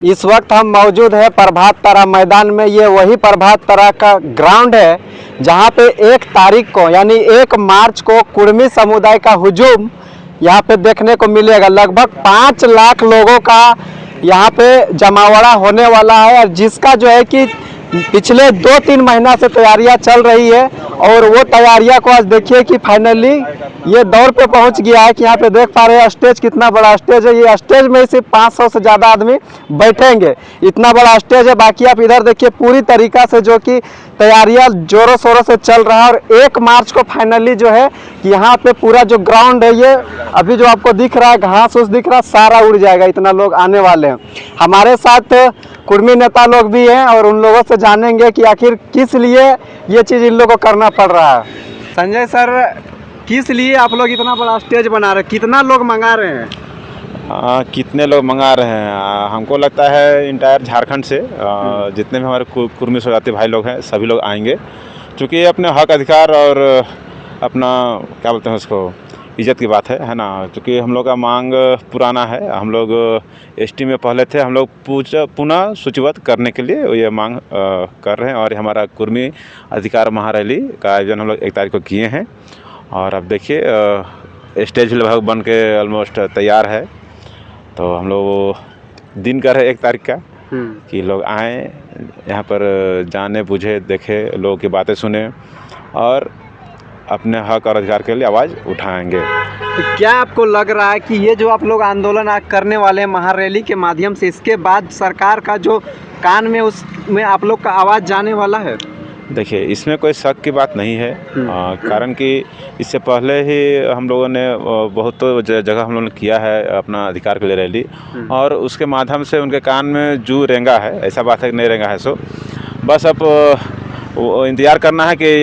इस वक्त हम मौजूद है प्रभात तारा मैदान में। ये वही प्रभात तारा का ग्राउंड है जहां पे 1 तारीख को यानी 1 मार्च को कुर्मी समुदाय का हुजूम यहाँ पे देखने को मिलेगा। लगभग 5 लाख लोगों का यहाँ पे जमावड़ा होने वाला है और जिसका जो है कि पिछले 2-3 महीना से तैयारियां चल रही है और वो तैयारियां को आज देखिए कि फाइनली ये दौर पे पहुंच गया है कि यहाँ पे देख पा रहे हैं स्टेज कितना बड़ा स्टेज है। ये स्टेज में सिर्फ 500 से ज़्यादा आदमी बैठेंगे, इतना बड़ा स्टेज है। बाकी आप इधर देखिए पूरी तरीका से जो कि तैयारियां जोरों शोरों से चल रहा है और 1 मार्च को फाइनली जो है कि यहाँ पे पूरा जो ग्राउंड है ये अभी जो आपको दिख रहा है घास उस दिख रहा है सारा उड़ जाएगा, इतना लोग आने वाले हैं। हमारे साथ कुर्मी नेता लोग भी हैं और उन लोगों से जानेंगे कि आखिर किस लिए ये चीज़ इन लोगों को करना पड़ रहा है। संजय सर, किस लिए आप लोग इतना बड़ा स्टेज बना रहे हैं, कितना लोग मंगा रहे हैं? कितने लोग मंगा रहे हैं? हमको लगता है इंटायर झारखंड से जितने भी हमारे कुर्मी स्वजाति भाई लोग हैं सभी लोग आएंगे, क्योंकि ये अपने हक अधिकार और अपना क्या बोलते हैं उसको इज्जत की बात है ना। क्योंकि हम लोग का मांग पुराना है, हम लोग एसटी में पहले थे, हम लोग पुनः सूचीबद्ध करने के लिए ये मांग कर रहे हैं और हमारा कुर्मी अधिकार महारैली का आयोजन हम लोग 1 तारीख को किए हैं। और अब देखिए स्टेज लगभग बन के ऑलमोस्ट तैयार है, तो हम लोग दिन कर रहे 1 तारीख का कि लोग आएँ यहाँ पर जाने बुझे देखे, लोगों की बातें सुने और अपने हक और अधिकार के लिए आवाज़ उठाएंगे। तो क्या आपको लग रहा है कि ये जो आप लोग आंदोलन आज करने वाले हैं महारैली के माध्यम से, इसके बाद सरकार का जो कान में उसमें आप लोग का आवाज़ जाने वाला है? देखिए, इसमें कोई शक की बात नहीं है, कारण कि इससे पहले ही हम लोगों ने बहुत जगह हम लोगों ने किया है अपना अधिकार के लिए रैली और उसके माध्यम से उनके कान में जू रेंगा है। ऐसा बात है कि नहीं रेंगा है, सो बस अब इंतज़ार करना है कि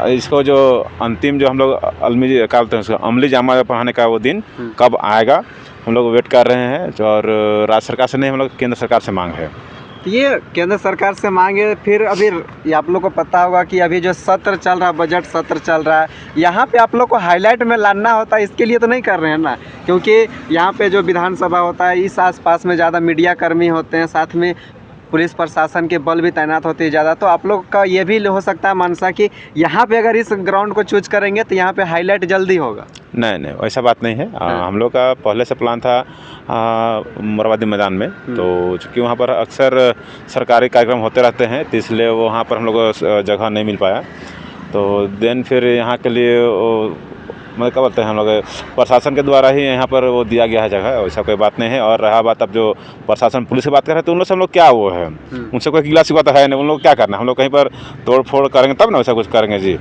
इसको जो अंतिम जो हम लोग क्या बोलते हैं उसको अमली जामा पढ़ाने का वो दिन कब आएगा, हम लोग वेट कर रहे हैं। और राज्य सरकार से नहीं, हम लोग केंद्र सरकार से मांग है। ये केंद्र सरकार से मांगे, फिर अभी ये आप लोग को पता होगा कि अभी जो सत्र चल रहा है, बजट सत्र चल रहा है, यहाँ पे आप लोग को हाईलाइट में लाना होता है, इसके लिए तो नहीं कर रहे हैं ना, क्योंकि यहाँ पे जो विधानसभा होता है इस आसपास में ज़्यादा मीडिया कर्मी होते हैं, साथ में पुलिस प्रशासन के बल भी तैनात होते हैं ज़्यादा। तो आप लोग का ये भी हो सकता है मानसा कि यहाँ पे अगर इस ग्राउंड को चूज करेंगे तो यहाँ पे हाईलाइट जल्दी होगा। नहीं, वैसा बात नहीं है। हम लोग का पहले से प्लान था मोरवादी मैदान में, तो चूँकि वहाँ पर अक्सर सरकारी कार्यक्रम होते रहते हैं तो इसलिए वहाँ पर हम लोग को जगह नहीं मिल पाया। तो देन फिर यहाँ के लिए मतलब क्या बोलते हैं, हम लोग प्रशासन के द्वारा ही यहाँ पर वो दिया गया है जगह, वैसा कोई बात नहीं है। और रहा बात अब जो प्रशासन पुलिस से बात कर रहे हैं तो उन लोग से हम लोग क्या वो है, उनसे कोई गिला शिकवा तो है नहीं, उन लोग क्या करना है, हम लोग कहीं पर तोड़ फोड़ करेंगे तब ना वैसा कुछ करेंगे जी।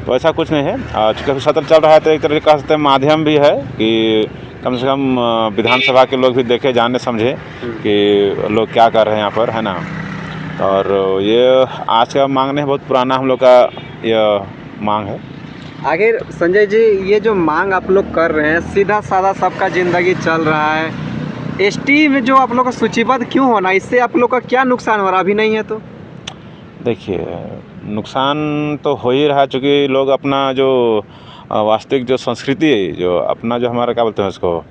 तो ऐसा कुछ नहीं है। चूँकि सत्र चल रहा है तो एक तरीके से माध्यम भी है कि कम से कम विधानसभा के लोग भी देखे जाने समझे कि लोग क्या कर रहे हैं यहाँ पर, है ना। और ये आज का मांग नहीं, बहुत पुराना हम लोग का यह मांग है। आगे संजय जी, ये जो मांग आप लोग कर रहे हैं, सीधा साधा सबका ज़िंदगी चल रहा है, एसटी में जो आप लोग का सूचीबद्ध क्यों होना, इससे आप लोग का क्या नुकसान हो रहा? अभी नहीं है तो देखिए, नुकसान तो हो ही रहा है, चूँकि लोग अपना जो वास्तविक जो संस्कृति जो अपना जो हमारा क्या बोलते हैं उसको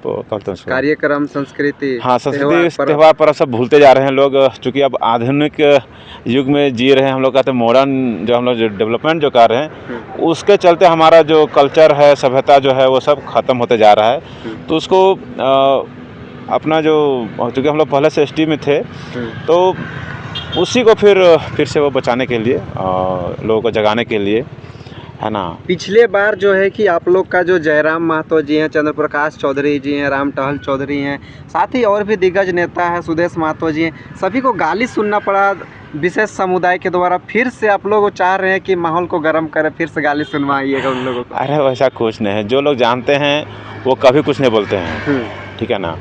कार्यक्रम संस्कृति, हाँ, संस्कृति त्यौहार पर सब भूलते जा रहे हैं लोग। चूँकि अब आधुनिक युग में जी रहे हैं हम लोग, कहते हैं मॉडर्न जो हम लोग जो डेवलपमेंट जो कर रहे हैं उसके चलते हमारा जो कल्चर है, सभ्यता जो है वो सब ख़त्म होते जा रहा है। तो उसको अपना जो चूँकि हम लोग पहले से एसटी में थे तो उसी को फिर से वो बचाने के लिए, लोगों को जगाने के लिए, है ना। पिछले बार जो है कि आप लोग का जो जयराम महतो जी हैं, चंद्र प्रकाश चौधरी जी हैं, राम टहल चौधरी हैं, साथ ही और भी दिग्गज नेता है सुदेश महतो जी हैं, सभी को गाली सुनना पड़ा विशेष समुदाय के द्वारा। फिर से आप लोग चाह रहे हैं कि माहौल को गर्म करें, फिर से गाली सुनवाइएगा उन लोगों को? अरे वैसा कुछ नहीं है, जो लोग जानते हैं वो कभी कुछ नहीं बोलते हैं, ठीक है ना।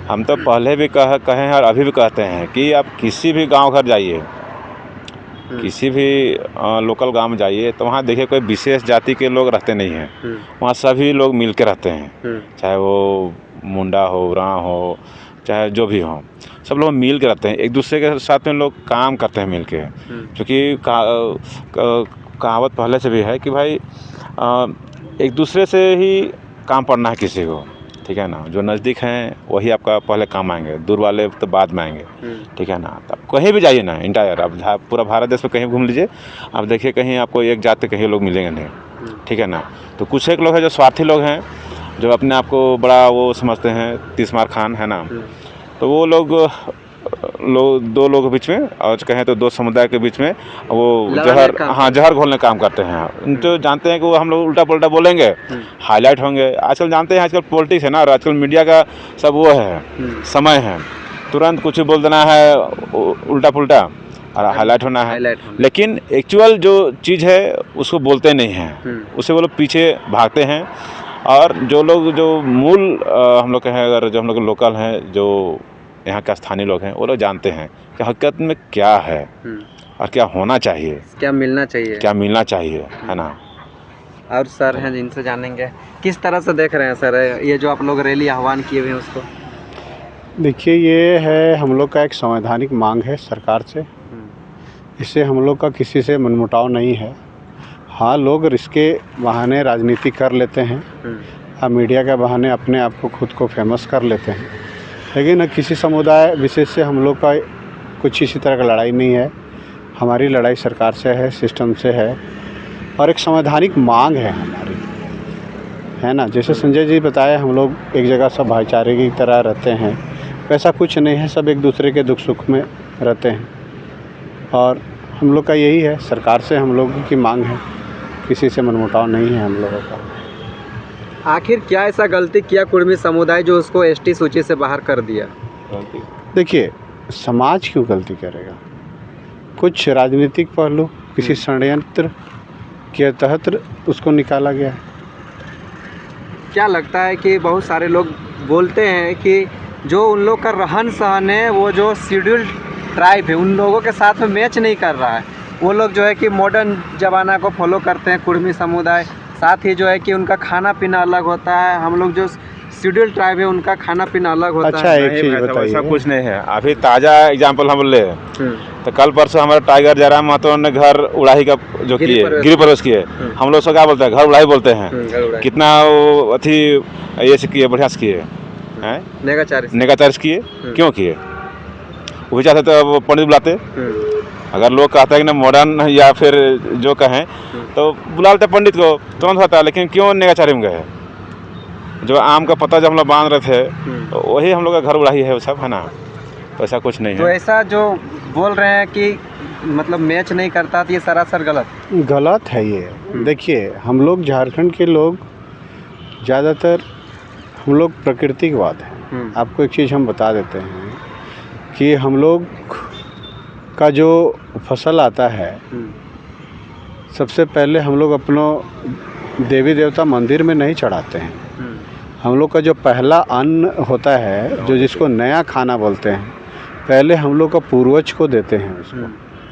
हम तो पहले भी कहे हैं और अभी भी कहते हैं कि आप किसी भी गाँव घर जाइए, किसी भी लोकल गांव में जाइए तो वहाँ देखिए कोई विशेष जाति के लोग रहते नहीं हैं, वहाँ सभी लोग मिल के रहते हैं, चाहे वो मुंडा हो, उरांव हो, चाहे जो भी हो, सब लोग मिल के रहते हैं, एक दूसरे के साथ में लोग काम करते हैं मिल के। क्योंकि कहावत पहले से भी है कि भाई एक दूसरे से ही काम पड़ना है किसी को, ठीक है ना। जो नज़दीक हैं वही आपका पहले काम आएंगे, दूर वाले तो बाद में आएंगे, ठीक है ना। तो कहीं भी जाइए ना इंटायर, आप पूरा भारत देश में कहीं घूम लीजिए, आप देखिए कहीं आपको एक जात के कहीं लोग मिलेंगे नहीं, ठीक है ना। तो कुछ एक लोग हैं जो स्वार्थी लोग हैं, जो अपने आप को बड़ा वो समझते हैं, तीसमार खान है ना। तो वो लोग दो लोगों के बीच में, और कहें तो दो समुदाय के बीच में वो जहर, हाँ, जहर घोलने काम करते हैं। उनको जानते हैं कि वो हम लोग उल्टा पुल्टा बोलेंगे, हाईलाइट होंगे। आजकल जानते हैं, आजकल पॉलिटिक्स है ना, और आजकल मीडिया का सब वो है, समय है, तुरंत कुछ बोल देना है उल्टा पुल्टा और हाईलाइट होना है। लेकिन एक्चुअल जो चीज़ है उसको बोलते नहीं हैं, उससे वो लोग पीछे भागते हैं। और जो लोग जो मूल हम लोग कहें, अगर जो हम लोग लोकल हैं, जो यहाँ का स्थानीय लोग हैं, वो लोग जानते हैं कि हकीकत में क्या है और क्या होना चाहिए, क्या मिलना चाहिए, है ना। और सर हैं जिनसे जानेंगे, किस तरह से देख रहे हैं सर ये जो आप लोग रैली आह्वान किए हुए हैं उसको? देखिए, ये है हम लोग का एक संवैधानिक मांग है सरकार से। इससे हम लोग का किसी से मनमुटाव नहीं है। हाँ, लोग इसके बहाने राजनीति कर लेते हैं और मीडिया के बहाने अपने आप को खुद को फेमस कर लेते हैं, लेकिन किसी समुदाय विशेष से हम लोग का कुछ इसी तरह का लड़ाई नहीं है। हमारी लड़ाई सरकार से है, सिस्टम से है, और एक संवैधानिक मांग है हमारी, है ना। जैसे संजय जी बताए, हम लोग एक जगह सब भाईचारे की तरह रहते हैं, वैसा कुछ नहीं है, सब एक दूसरे के दुख सुख में रहते हैं। और हम लोग का यही है, सरकार से हम लोगों की मांग है, किसी से मनमुटाव नहीं है हम लोगों का। आखिर क्या ऐसा गलती किया कुर्मी समुदाय जो उसको एसटी सूची से बाहर कर दिया? देखिए, समाज क्यों गलती करेगा? कुछ राजनीतिक पहलू, किसी षड्यंत्र के तहत उसको निकाला गया है। क्या लगता है कि बहुत सारे लोग बोलते हैं कि जो उन लोग का रहन सहन है, वो जो शेड्यूल्ड ट्राइब है, उन लोगों के साथ में मैच नहीं कर रहा है। वो लोग जो है कि मॉडर्न ज़माना को फॉलो करते हैं कुर्मी समुदाय, साथ ही जो है कि उनका खाना पीना अलग होता है। हम लोग जो शेड्यूल ट्राइब है उनका खाना पीना अलग होता अच्छा, है। एक चीज़ बताइए, ऐसा कुछ नहीं है। अभी ताज़ा एग्जांपल हम ले, तो कल परसों हमारे टाइगर जयराम महतो ने घर उड़ाही का जो किए, गिरी प्रवेश किए, हम लोग से क्या बोलते हैं, घर उड़ाही बोलते हैं। कितना वो अथी ये से किए, बढ़िया से किए हैं, नेगाचार्ज किए। क्यों किए? वो भी चाहते तो पंडित बुलाते। अगर लोग कहते हैं कि ना मॉडर्न या फिर जो कहें तो बुला लेते पंडित को, तुरंत होता है। लेकिन क्यों नेगाचारी में गए? जो आम का पत्ता जब हम लोग बांध रहे थे, तो वही हम लोग का घर उड़ाही है वो सब, है ना। तो ऐसा कुछ नहीं है। तो ऐसा जो बोल रहे हैं कि मतलब मैच नहीं करता, तो ये सरासर गलत है ये। देखिए, हम लोग झारखंड के लोग ज़्यादातर हम लोग प्रकृतिकवाद हैं। आपको एक चीज़ हम बता देते हैं कि हम लोग का जो फसल आता है, सबसे पहले हम लोग अपनों देवी देवता मंदिर में नहीं चढ़ाते हैं। हम लोग का जो पहला अन्न होता है, जो जिसको नया खाना बोलते हैं, पहले हम लोग का पूर्वज को देते हैं उसको,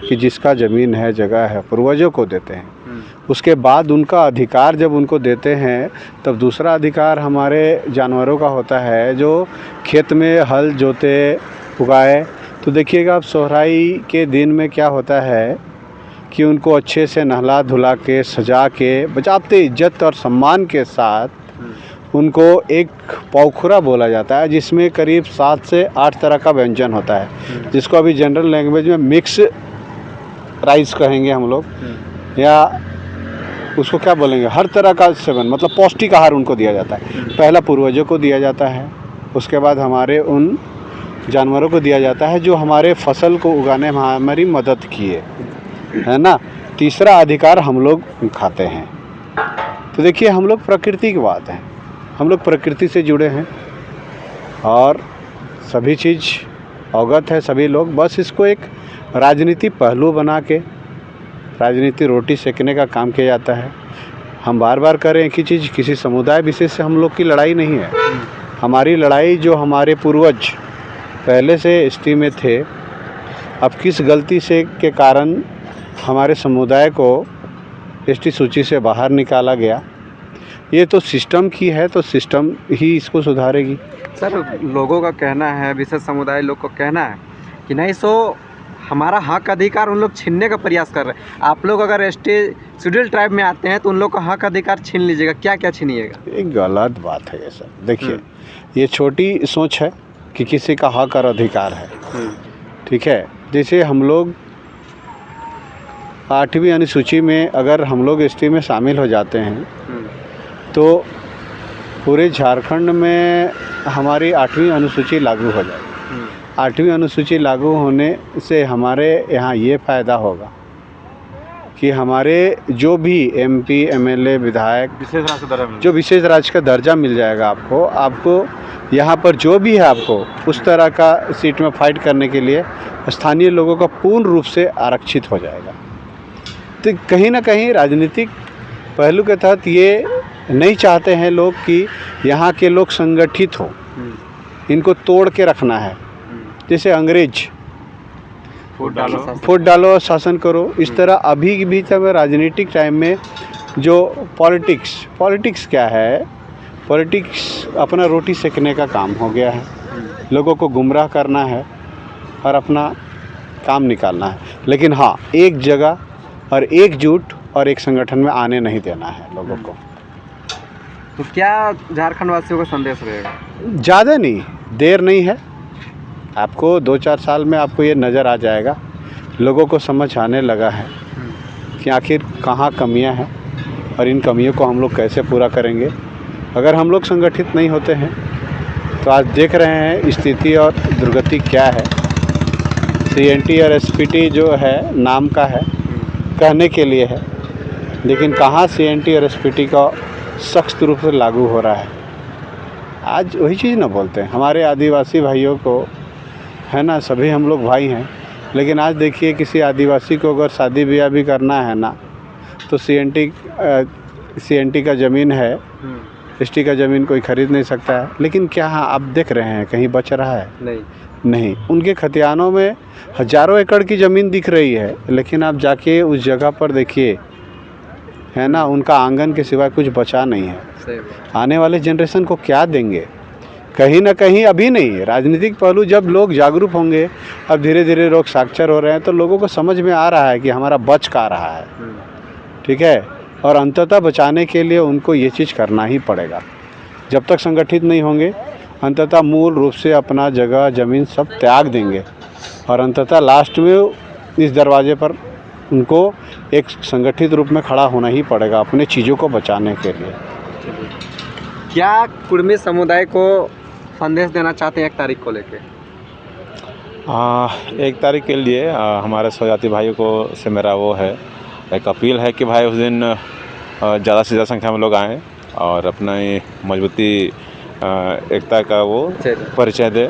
कि जिसका ज़मीन है, जगह है, पूर्वजों को देते हैं। उसके बाद उनका अधिकार जब उनको देते हैं, तब दूसरा अधिकार हमारे जानवरों का होता है, जो खेत में हल जोते उगाए। तो देखिएगा, आप सोहराई के दिन में क्या होता है कि उनको अच्छे से नहला धुला के, सजा के, बजाते इज्जत और सम्मान के साथ उनको एक पौखुरा बोला जाता है, जिसमें करीब 7 से 8 तरह का व्यंजन होता है, जिसको अभी जनरल लैंग्वेज में मिक्स राइस कहेंगे हम लोग, या उसको क्या बोलेंगे, हर तरह का सेवन, मतलब पौष्टिक आहार उनको दिया जाता है। पहला पूर्वजों को दिया जाता है, उसके बाद हमारे उन जानवरों को दिया जाता है जो हमारे फसल को उगाने में हमारी मदद किए, है ना। तीसरा अधिकार हम लोग खाते हैं। तो देखिए, हम लोग प्रकृतिकवाद हैं, हम लोग प्रकृति से जुड़े हैं और सभी चीज़ अवगत है सभी लोग। बस इसको एक राजनीति पहलू बना के, राजनीति रोटी सेकने का काम किया जाता है। हम बार बार करें एक ही चीज़, किसी समुदाय विशेष से हम लोग की लड़ाई नहीं है। हमारी लड़ाई जो हमारे पूर्वज पहले से एसटी में थे, अब किस गलती से के कारण हमारे समुदाय को एसटी सूची से बाहर निकाला गया, ये तो सिस्टम की है, तो सिस्टम ही इसको सुधारेगी। सर, लोगों का कहना है, विशेष समुदाय लोग को कहना है कि नहीं, सो हमारा हक अधिकार उन लोग छीनने का प्रयास कर रहे हैं। आप लोग अगर एसटी शेड्यूल ट्राइब में आते हैं तो उन लोग का हक अधिकार छीन लीजिएगा, क्या क्या छीनिएगा? ये गलत बात है ये सर। देखिए, ये छोटी सोच है कि किसी का हक और अधिकार है, ठीक है। जैसे हम लोग 8वीं अनुसूची में अगर हम लोग एसटी में शामिल हो जाते हैं तो पूरे झारखंड में हमारी 8वीं अनुसूची लागू हो जाएगी। 8वीं अनुसूची लागू होने से हमारे यहाँ ये फ़ायदा होगा कि हमारे जो भी एमपी, एमएलए, विधायक, जो विशेष राज्य का दर्जा मिल जाएगा आपको यहाँ पर जो भी है आपको उस तरह का सीट में फाइट करने के लिए स्थानीय लोगों का पूर्ण रूप से आरक्षित हो जाएगा। तो कहीं ना कहीं राजनीतिक पहलू के तहत ये नहीं चाहते हैं लोग कि यहाँ के लोग संगठित हो, इनको तोड़ के रखना है। जैसे अंग्रेज फूट डालो शासन करो, इस तरह अभी भी तब राजनीतिक टाइम में जो पॉलिटिक्स क्या है, पॉलिटिक्स अपना रोटी सेकने का काम हो गया है। लोगों को गुमराह करना है और अपना काम निकालना है, लेकिन हाँ, एक जगह और एकजुट और एक संगठन में आने नहीं देना है लोगों को। तो क्या झारखंड वासियों का संदेश रहेगा? ज़्यादा नहीं, देर नहीं है, आपको 2-4 साल में आपको ये नज़र आ जाएगा। लोगों को समझ आने लगा है कि आखिर कहाँ कमियां हैं और इन कमियों को हम लोग कैसे पूरा करेंगे। अगर हम लोग संगठित नहीं होते हैं तो आज देख रहे हैं स्थिति और दुर्गति क्या है। सीएनटी और एसपीटी जो है नाम का है, कहने के लिए है, लेकिन कहाँ सीएनटी और एसपीटी का सख्त रूप से लागू हो रहा है। आज वही चीज़ ना बोलते हैं हमारे आदिवासी भाइयों को, है ना, सभी हम लोग भाई हैं, लेकिन आज देखिए किसी आदिवासी को अगर शादी ब्याह भी करना है ना तो सीएनटी का ज़मीन है, एसटी का ज़मीन कोई ख़रीद नहीं सकता है। लेकिन क्या आप देख रहे हैं कहीं बच रहा है? नहीं। उनके खतियानों में हज़ारों एकड़ की ज़मीन दिख रही है, लेकिन आप जाके उस जगह पर देखिए, है ना, उनका आंगन के सिवाय कुछ बचा नहीं है। आने वाले जनरेशन को क्या देंगे? कहीं ना कहीं अभी नहीं, राजनीतिक पहलू जब लोग जागरूक होंगे, अब धीरे धीरे लोग साक्षर हो रहे हैं तो लोगों को समझ में आ रहा है कि हमारा बच का रहा है, ठीक है। और अंततः बचाने के लिए उनको ये चीज़ करना ही पड़ेगा। जब तक संगठित नहीं होंगे, अंततः मूल रूप से अपना जगह ज़मीन सब त्याग देंगे और अंततः लास्ट में इस दरवाजे पर उनको एक संगठित रूप में खड़ा होना ही पड़ेगा अपने चीज़ों को बचाने के लिए। क्या कुर्मी समुदाय को संदेश देना चाहते हैं 1 तारीख को लेके? 1 तारीख के लिए हमारे स्वजाति भाइयों को से मेरा वो है, एक अपील है कि भाई उस दिन ज़्यादा से ज़्यादा संख्या में लोग आएँ और अपना मजबूती एकता का वो परिचय दे।